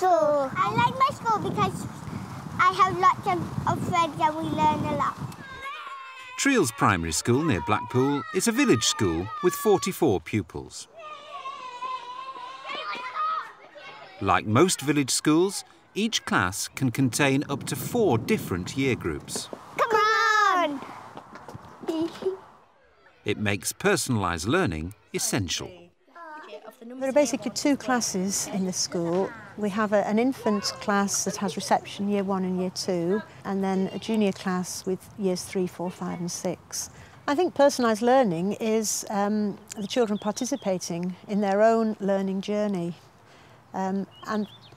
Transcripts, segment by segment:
school. I like my school because I have lots of friends and we learn a lot. Treels Primary School near Blackpool is a village school with 44 pupils. Like most village schools, each class can contain up to 4 different year groups. Come on! It makes personalised learning essential. There are basically 2 classes in the school. We have an infant class that has reception, year 1 and year 2, and then a junior class with years 3, 4, 5 and 6. I think personalised learning is the children participating in their own learning journey. And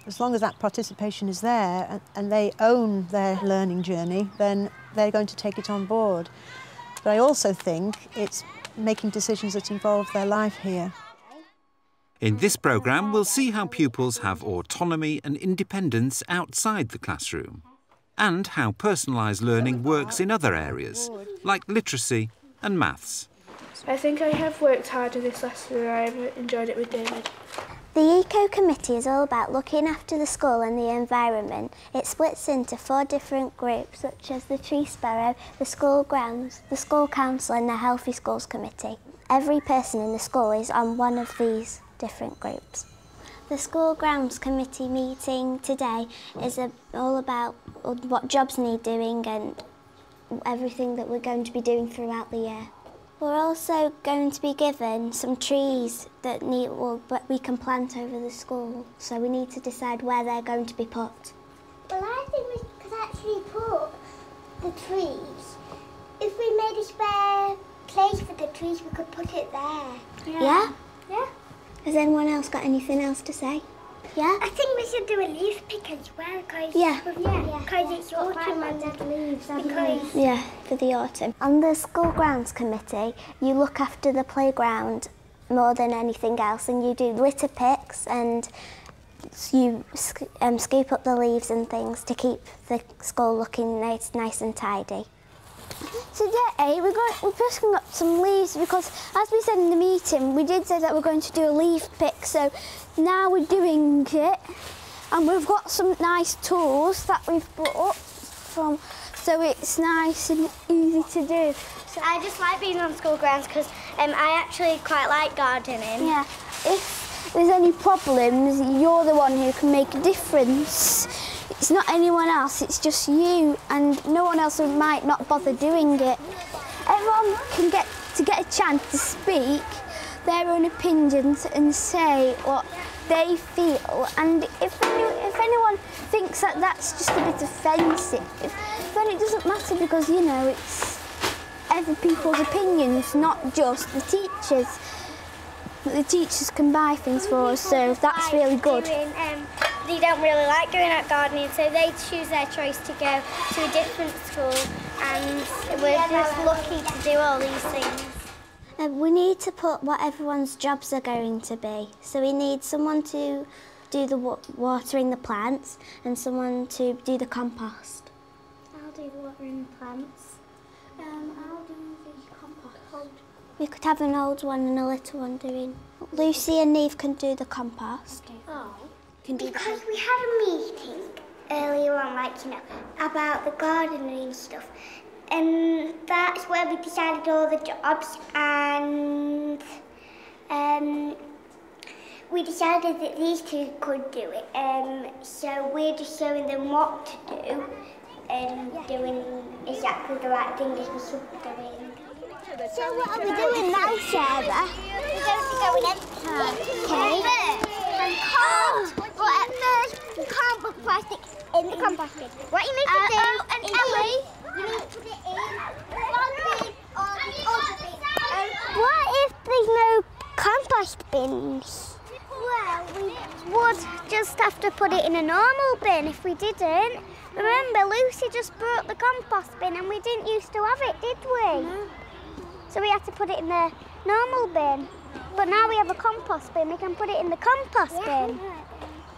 as long as that participation is there and they own their learning journey, then they're going to take it on board. But I also think it's making decisions that involve their life here. In this programme, we'll see how pupils have autonomy and independence outside the classroom, and how personalised learning works in other areas, like literacy and maths. I think I have worked harder this lesson and I've enjoyed it with David. The Eco Committee is all about looking after the school and the environment. It splits into 4 different groups, such as the Tree Sparrow, the School Grounds, the School Council and the Healthy Schools Committee. Every person in the school is on one of these different groups. The School Grounds Committee meeting today is all about what jobs need doing and everything that we're going to be doing throughout the year. We're also going to be given some trees that we can plant over the school, so we need to decide where they're going to be put. Well, I think we could actually put the trees. If we made a spare place for the trees, we could put it there. Yeah? Yeah. Has anyone else got anything else to say? Yeah? I think we should do a leaf pick as well, because it's autumn and leaves, yeah, for the autumn. On the School Grounds Committee, you look after the playground more than anything else, and you do litter picks and you scoop up the leaves and things to keep the school looking nice and tidy. Today we're picking up some leaves because, as we said in the meeting, we did say that we're going to do a leaf pick, so now we're doing it, and we've got some nice tools that we've brought from, so it's nice and easy to do. So I just like being on school grounds because I actually quite like gardening. Yeah. If there's any problems, you're the one who can make a difference. It's not anyone else, it's just you, and no one else might not bother doing it. Everyone can get a chance to speak their own opinions and say what they feel, and if anyone thinks that that's just a bit offensive, then it doesn't matter because, you know, it's other people's opinions, not just the teachers. The teachers can buy things for us, so that's really good. They don't really like doing that gardening, so they choose their choice to go to a different school, and we're just lucky to do all these things. We need to put what everyone's jobs are going to be. So we need someone to do the watering the plants and someone to do the compost. I'll do the watering the plants. I'll do the compost. We could have an old one and a little one doing. Lucy and Neve can do the compost. Okay. Oh. Because we had a meeting earlier on, about the gardening and stuff, and that's where we decided all the jobs, and we decided that these 2 could do it, so we're just showing them what to do and doing exactly the right thing as we should be doing. So what are we doing now, Sarah? We're going to go in. Okay. But at first, we can't put plastic in the compost bin. What you need to do and Ellie, you need to put it in one bin or the other bin. What if there's no compost bins? Well, we would just have to put it in a normal bin if we didn't. Remember, Lucy just brought the compost bin and we didn't used to have it, did we? No. So we had to put it in the normal bin. But now we have a compost bin, we can put it in the compost bin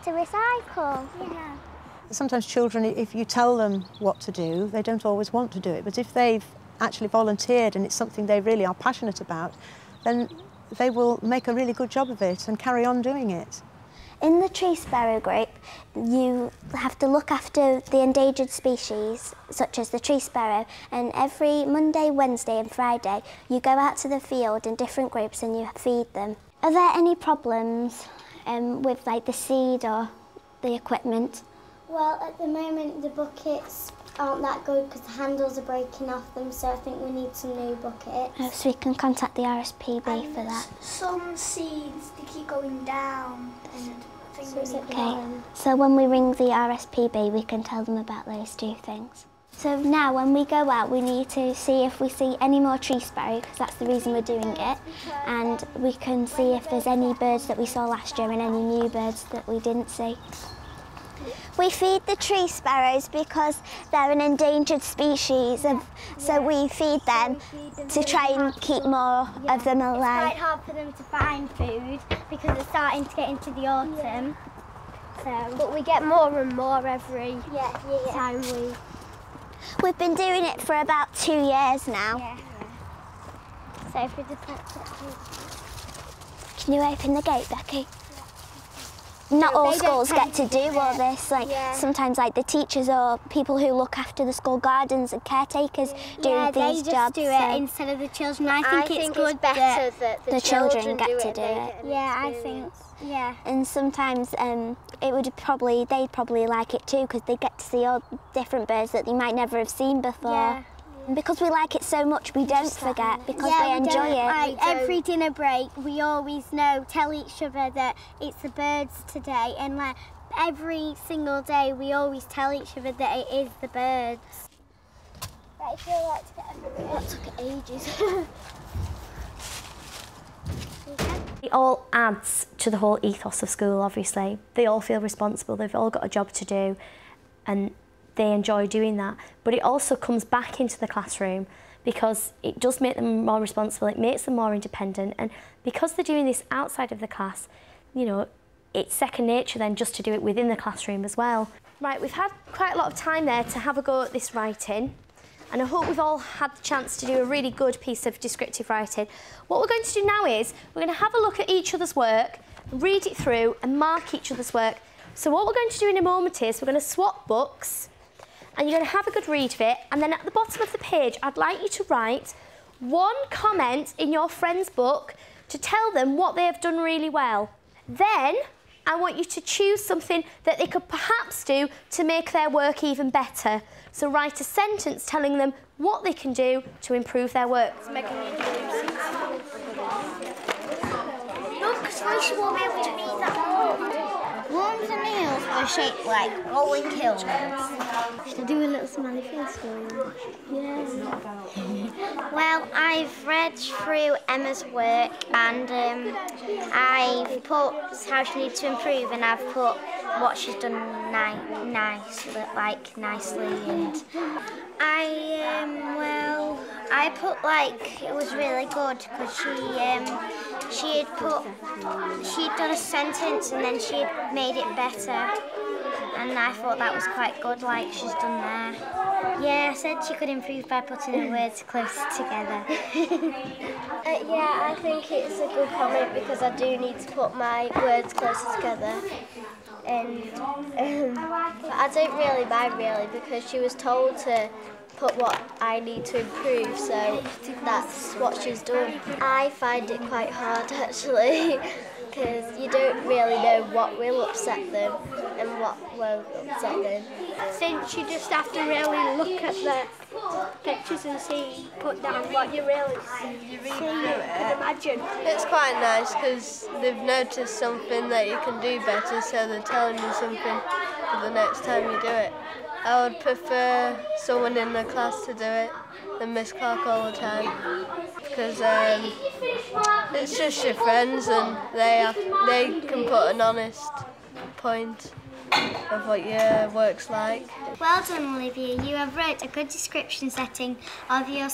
to recycle. Yeah. Sometimes children, if you tell them what to do, they don't always want to do it. But if they've actually volunteered and it's something they really are passionate about, then they will make a really good job of it and carry on doing it. In the tree sparrow group, you have to look after the endangered species, such as the tree sparrow, and every Monday, Wednesday and Friday you go out to the field in different groups and you feed them. Are there any problems with like the seed or the equipment? Well, at the moment the buckets aren't that good because the handles are breaking off them, so I think we need some new buckets. Oh, so we can contact the RSPB for that. Some seeds, they keep going down. Okay, so when we ring the RSPB we can tell them about those two things. So now when we go out we need to see if we see any more tree sparrow, because that's the reason we're doing it, and we can see if there's any birds that we saw last year and any new birds that we didn't see. We feed the tree sparrows because they're an endangered species, so we feed them to try and keep more of them alive. It's quite hard for them to find food because it's starting to get into the autumn. But we get more and more every time we... We've been doing it for about 2 years now. Yeah. So if we just Can you open the gate, Becky? Not all schools get to do all this. Sometimes the teachers or people who look after the school gardens and caretakers do these jobs. Do it instead of the children. I think it's good better that the children get to do it. Yeah, I think. Yeah. And sometimes they'd probably like it too because they get to see all different birds that they might never have seen before. Yeah. Because we like it so much, we don't forget because they enjoy it. Every dinner break, we always tell each other that it's the birds today, and every single day, we always tell each other that it is the birds. Right, if you're like to get that took ages. It all adds to the whole ethos of school, obviously. They all feel responsible, they've all got a job to do, and they enjoy doing that. But it also comes back into the classroom because it does make them more responsible, it makes them more independent, and because they're doing this outside of the class, it's second nature then just to do it within the classroom as well. Right, we've had quite a lot of time there to have a go at this writing, and I hope we've all had the chance to do a really good piece of descriptive writing. What we're going to do now is we're going to have a look at each other's work, read it through and mark each other's work. So what we're going to do in a moment is we're going to swap books and you're going to have a good read of it, and then at the bottom of the page I'd like you to write one comment in your friend's book to tell them what they have done really well. Then I want you to choose something that they could perhaps do to make their work even better. So write a sentence telling them what they can do to improve their work. Look, so she won't be able to read that. Worms and eels are shaped like rolling hills. Should I do a little smiley face for you? Yeah. Well, I've read through Emma's work and I've put how she needs to improve, and I've put what she's done nicely, and I put it was really good because she'd done a sentence and then she'd made it better, and I thought that was quite good, like she's done there. Yeah, I said she could improve by putting the words closer together. Yeah, I think it's a good comment because I do need to put my words closer together. And but I don't really mind because she was told to put what I need to improve, so that's what she's done. I find it quite hard actually because you don't really know what will upset them and what won't upset them. I think you just have to really look at the pictures and put down what you really can imagine. It's quite nice because they've noticed something that you can do better, so they're telling you something for the next time you do it. I would prefer someone in the class to do it than Miss Clark all the time because it's just your friends and they can put an honest point of what your work's like. Well done, Olivia. You have wrote a good description setting of our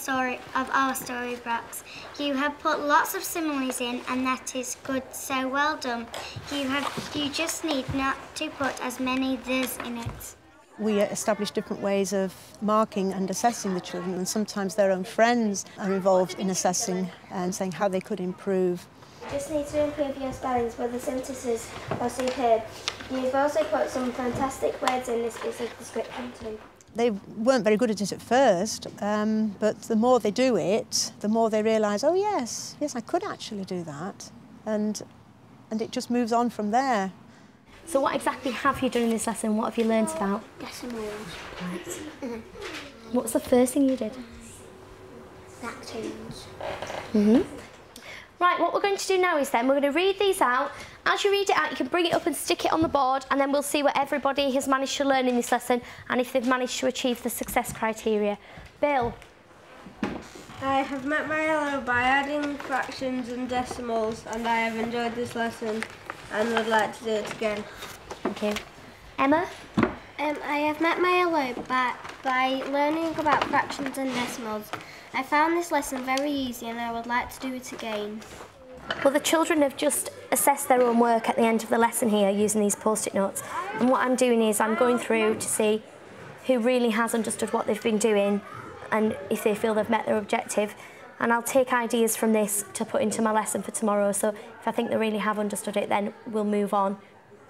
storybooks. You have put lots of similes in, and that is good. So well done. You just need not to put as many the's in it. We establish different ways of marking and assessing the children, and sometimes their own friends are involved in assessing and saying how they could improve. You just need to improve your spellings, but the sentences are superb. You've also put some fantastic words in this piece of description too. They weren't very good at it at first, but the more they do it, the more they realise, oh yes, I could actually do that. And it just moves on from there. So what exactly have you done in this lesson? What have you learnt about? Decimals. Right. What's the first thing you did? Fractions. Right, what we're going to do now is then we're going to read these out. As you read it out, you can bring it up and stick it on the board, and then we'll see what everybody has managed to learn in this lesson and if they've managed to achieve the success criteria. Bill. I have met my yellow by adding fractions and decimals, and I have enjoyed this lesson and would like to do it again. Thank you. Emma? I have met my yellow by learning about fractions and decimals. I found this lesson very easy and I would like to do it again. Well, the children have just assessed their own work at the end of the lesson here using these post-it notes. And what I'm doing is I'm going through to see who really has understood what they've been doing and if they feel they've met their objective. And I'll take ideas from this to put into my lesson for tomorrow. So if I think they really have understood it, then we'll move on.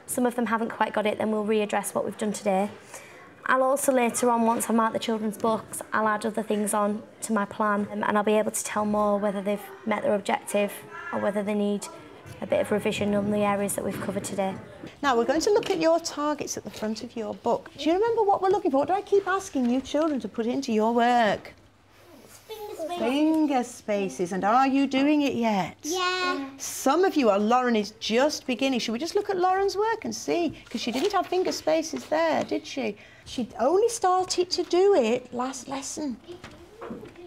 Some of them haven't quite got it, then we'll readdress what we've done today. I'll also later on, once I've marked the children's books, I'll add other things on to my plan and I'll be able to tell more whether they've met their objective or whether they need a bit of revision on the areas that we've covered today. Now we're going to look at your targets at the front of your book. Do you remember what we're looking for? What do I keep asking you children to put into your work? Finger spaces. And are you doing it yet? Yeah. Some of you are. Lauren is just beginning. Should we just look at Lauren's work and see? Because she didn't have finger spaces there, did she? She only started to do it last lesson.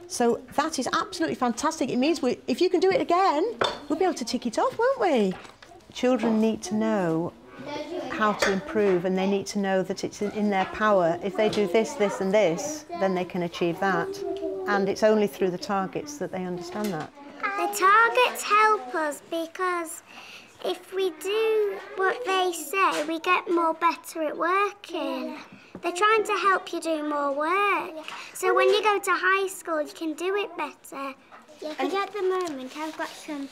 So that is absolutely fantastic. It means if you can do it again, we'll be able to tick it off, won't we? Children need to know how to improve, and they need to know that it's in their power. If they do this, this and this, then they can achieve that. And it's only through the targets that they understand that. The targets help us because if we do what they say, we get more better at working. They're trying to help you do more work. So when you go to high school, you can do it better. Yeah, because at the moment I've got some,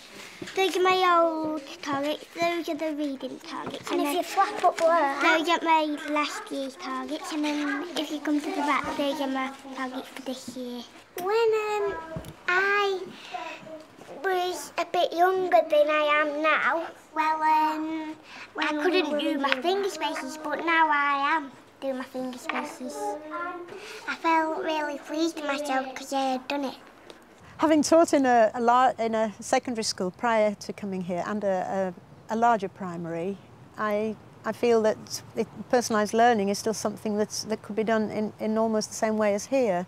those are my old targets, those are the reading targets. And if you flap up work, those are my last year's targets, and then if you come to the back, those are my targets for this year. When I was a bit younger than I am now, I couldn't do my finger spaces, but now I am doing my finger spaces. I felt really pleased with myself because I had done it. Having taught in a secondary school prior to coming here and a larger primary, I feel that personalised learning is still something that could be done in almost the same way as here.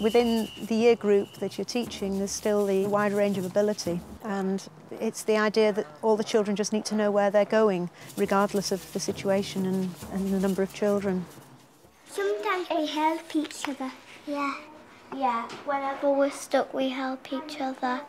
Within the year group that you're teaching, there's still the wide range of ability, and it's the idea that all the children just need to know where they're going, regardless of the situation and the number of children. Sometimes we help each other. Yeah. Yeah, whenever we're stuck, we help each other.